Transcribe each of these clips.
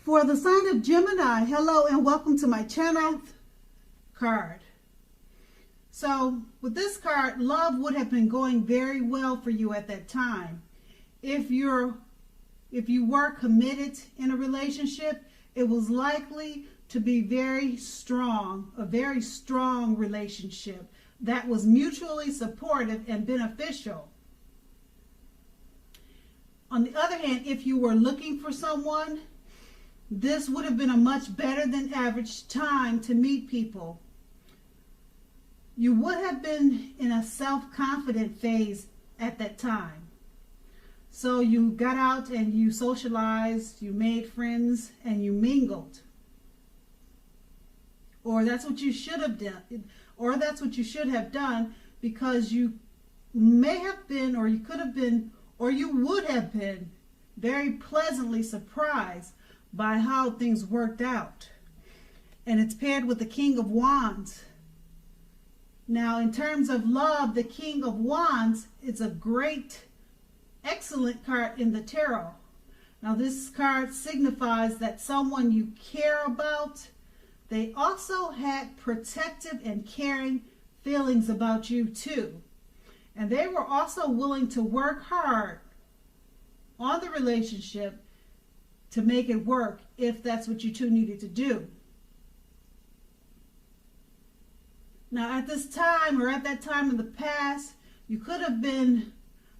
For the sign of Gemini, hello and welcome to my channel. Card. So with this card, love would have been going very well for you at that time. If you were committed in a relationship, it was likely to be very strong, a very strong relationship that was mutually supportive and beneficial. On the other hand, if you were looking for someone, this would have been a much better than average time to meet people. You would have been in a self-confident phase at that time. So you got out and you socialized, you made friends, and you mingled. Or that's what you should have done. Or that's what you should have done, because you may have been, or you could have been, or you would have been very pleasantly surprised by how things worked out. And it's paired with the King of Wands. Now, in terms of love, the King of Wands is a great, excellent card in the tarot. Now, this card signifies that someone you care about, they also had protective and caring feelings about you too. And they were also willing to work hard on the relationship to make it work if that's what you two needed to do. Now at this time, or at that time in the past, you could have been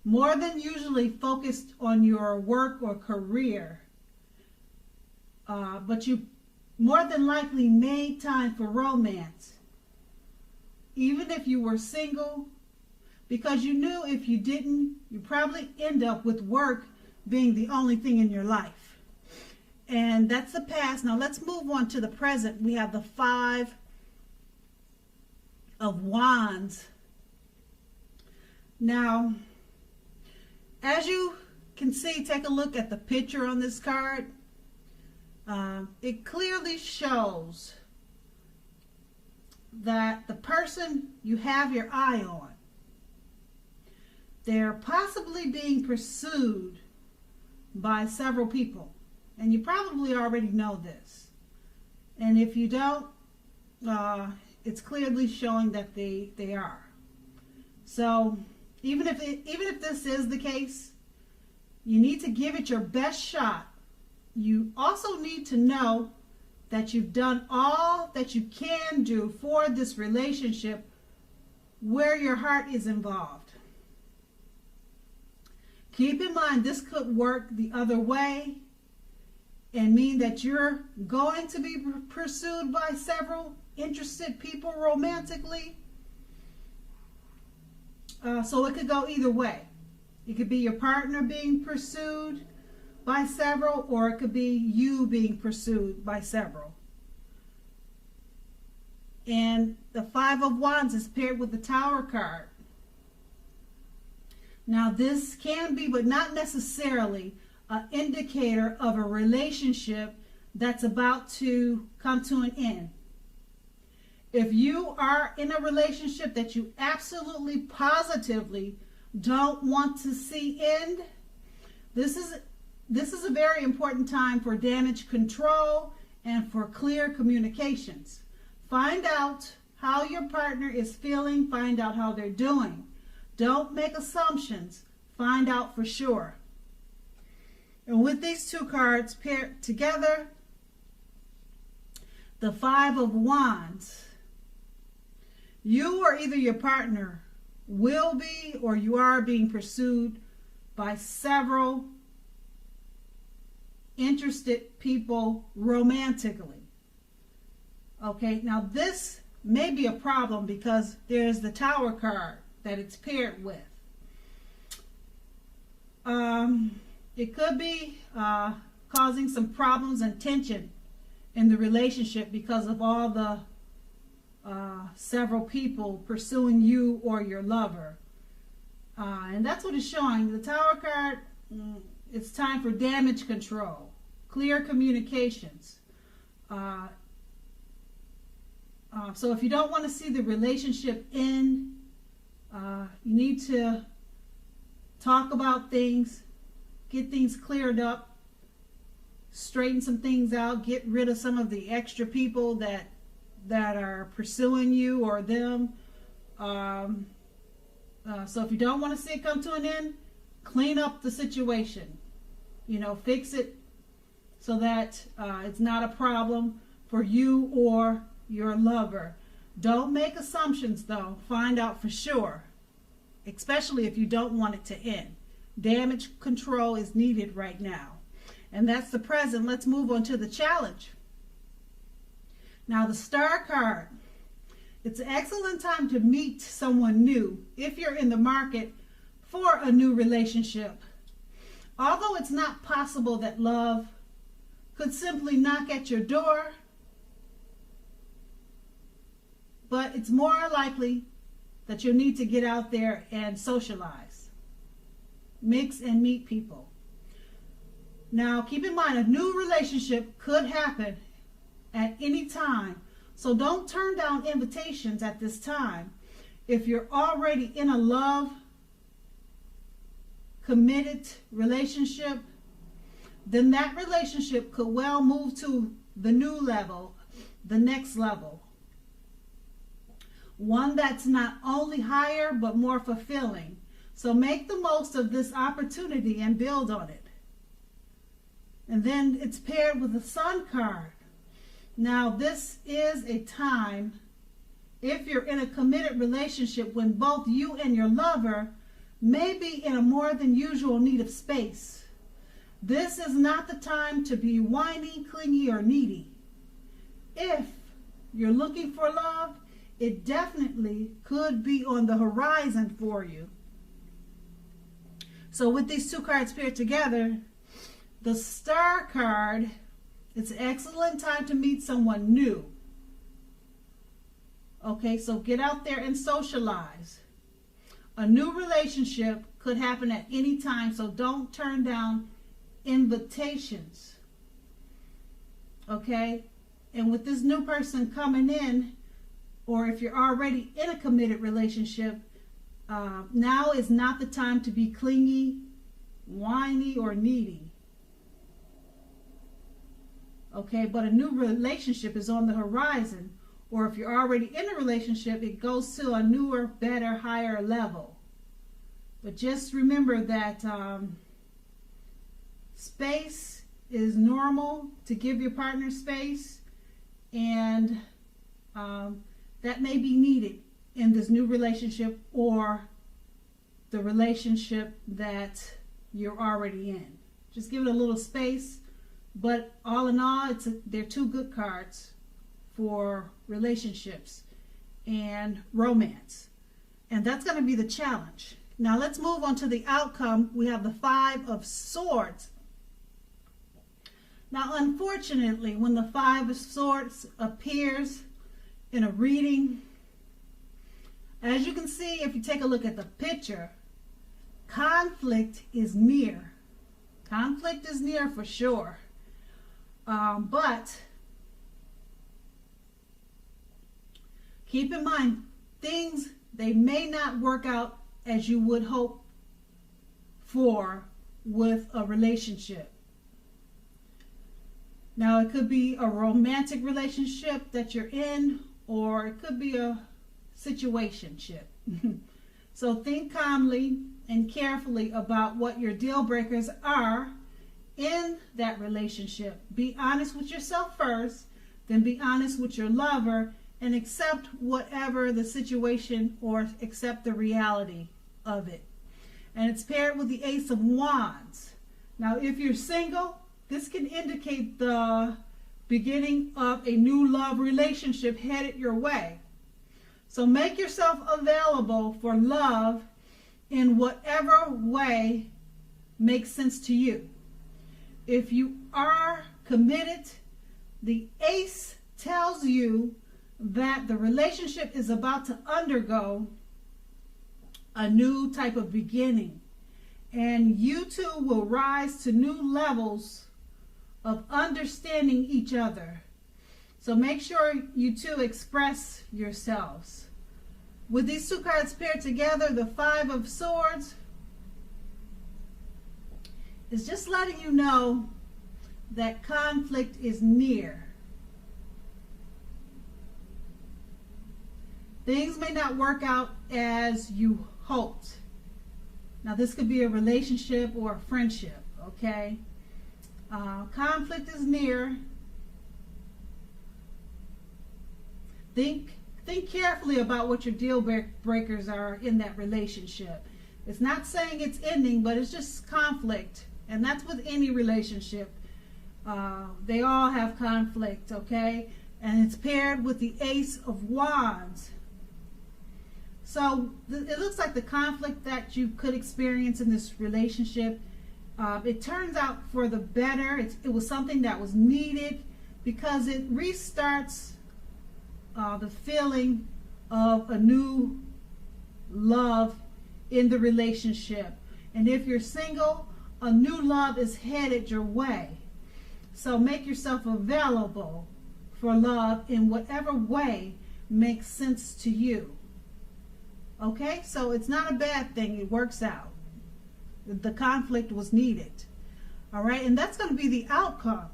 more than usually focused on your work or career. But you more than likely made time for romance, even if you were single, because you knew if you didn't, you probably end up with work being the only thing in your life. And that's the past. Now let's move on to the present. We have the Five of Wands. Now, as you can see, take a look at the picture on this card. It clearly shows that the person you have your eye on, they're possibly being pursued by several people. And you probably already know this. And if you don't, it's clearly showing that they are. So even if this is the case, you need to give it your best shot. You also need to know that you've done all that you can do for this relationship where your heart is involved. Keep in mind, this could work the other way and mean that you're going to be pursued by several interested people romantically. So it could go either way. It could be your partner being pursued by several, or it could be you being pursued by several. And the Five of Wands is paired with the Tower card. Now this can be, but not necessarily, an indicator of a relationship that's about to come to an end. If you are in a relationship that you absolutely positively don't want to see end, this is a very important time for damage control and for clear communications. Find out how your partner is feeling, find out how they're doing. Don't make assumptions, find out for sure. And with these two cards paired together, the Five of Wands, you or either your partner will be, or you are being pursued by several interested people romantically. Okay, now this may be a problem because there's the Tower card that it's paired with. It could be causing some problems and tension in the relationship because of all the several people pursuing you or your lover. And that's what it's showing. The Tower card, it's time for damage control, clear communications. So if you don't want to see the relationship end, you need to talk about things, get things cleared up, straighten some things out, get rid of some of the extra people that are pursuing you or them. So if you don't want to see it come to an end, clean up the situation. Fix it so that it's not a problem for you or your lover. Don't make assumptions, though. Find out for sure, especially if you don't want it to end. Damage control is needed right now. And that's the present. Let's move on to the challenge. Now, the Star card. It's an excellent time to meet someone new if you're in the market for a new relationship. Although it's not possible that love could simply knock at your door, but it's more likely that you'll need to get out there and socialize, mix and meet people. Now, keep in mind, a new relationship could happen at any time, so don't turn down invitations at this time. If you're already in a love, committed relationship, then that relationship could well move to the new level, the next level. One that's not only higher, but more fulfilling. So make the most of this opportunity and build on it. And then it's paired with the Sun card. Now, this is a time, if you're in a committed relationship, when both you and your lover may be in a more than usual need of space. This is not the time to be whiny, clingy, or needy. If you're looking for love, it definitely could be on the horizon for you. So with these two cards paired together, the Star card, it's an excellent time to meet someone new. Okay, so get out there and socialize. A new relationship could happen at any time, so don't turn down invitations. Okay? And with this new person coming in, or if you're already in a committed relationship, now is not the time to be clingy, whiny, or needy. Okay, but a new relationship is on the horizon, or if you're already in a relationship, it goes to a newer, better, higher level. But just remember that space is normal, to give your partner space, and that may be needed in this new relationship or the relationship that you're already in. Just give it a little space. But all in all, they're two good cards for relationships and romance. And that's going to be the challenge. Now let's move on to the outcome. We have the Five of Swords. Now, unfortunately, when the Five of Swords appears in a reading, as you can see, if you take a look at the picture, conflict is near. Conflict is near for sure. But keep in mind, things, they may not work out as you would hope for with a relationship. Now, it could be a romantic relationship that you're in, or it could be a situationship. So think calmly and carefully about what your deal breakers are in that relationship. Be honest with yourself first, then be honest with your lover, and accept whatever the situation, or accept the reality of it. And it's paired with the Ace of Wands. Now, if you're single, this can indicate the beginning of a new love relationship headed your way. So make yourself available for love in whatever way makes sense to you. If you are committed, the Ace tells you that the relationship is about to undergo a new type of beginning, and you two will rise to new levels of understanding each other. So make sure you two express yourselves. With these two cards paired together, the Five of Swords is just letting you know that conflict is near. Things may not work out as you hoped. Now, this could be a relationship or a friendship, okay? Conflict is near. Think carefully about what your deal breakers are in that relationship. It's not saying it's ending, but it's just conflict. And that's with any relationship. They all have conflict, okay? And it's paired with the Ace of Wands. So it looks like the conflict that you could experience in this relationship, it turns out for the better. It was something that was needed because it restarts the feeling of a new love in the relationship. And if you're single, a new love is headed your way. So make yourself available for love in whatever way makes sense to you. Okay, so it's not a bad thing. It works out. The conflict was needed. All right, and that's going to be the outcome.